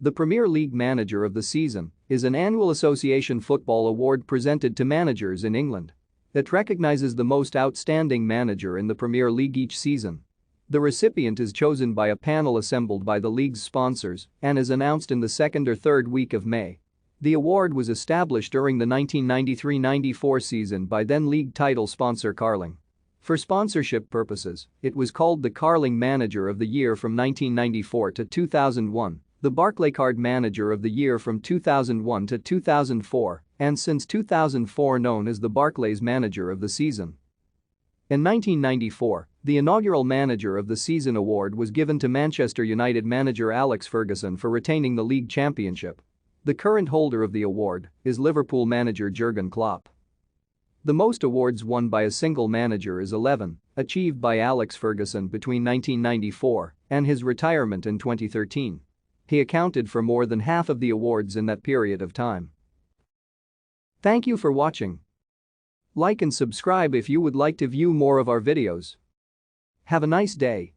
The Premier League Manager of the Season is an annual association football award presented to managers in England. It recognizes the most outstanding manager in the Premier League each season. The recipient is chosen by a panel assembled by the league's sponsors and is announced in the second or third week of May. The award was established during the 1993-94 season by then-league title sponsor Carling. For sponsorship purposes, it was called the Carling Manager of the Year from 1994 to 2001, the Barclaycard Manager of the Year from 2001 to 2004, and since 2004 known as the Barclays Manager of the Season. In 1994, the inaugural Manager of the Season award was given to Manchester United manager Alex Ferguson for retaining the league championship. The current holder of the award is Liverpool manager Jurgen Klopp. The most awards won by a single manager is 11, achieved by Alex Ferguson between 1994 and his retirement in 2013. He accounted for more than half of the awards in that period of time. Thank you for watching. Like and subscribe if you would like to view more of our videos. Have a nice day.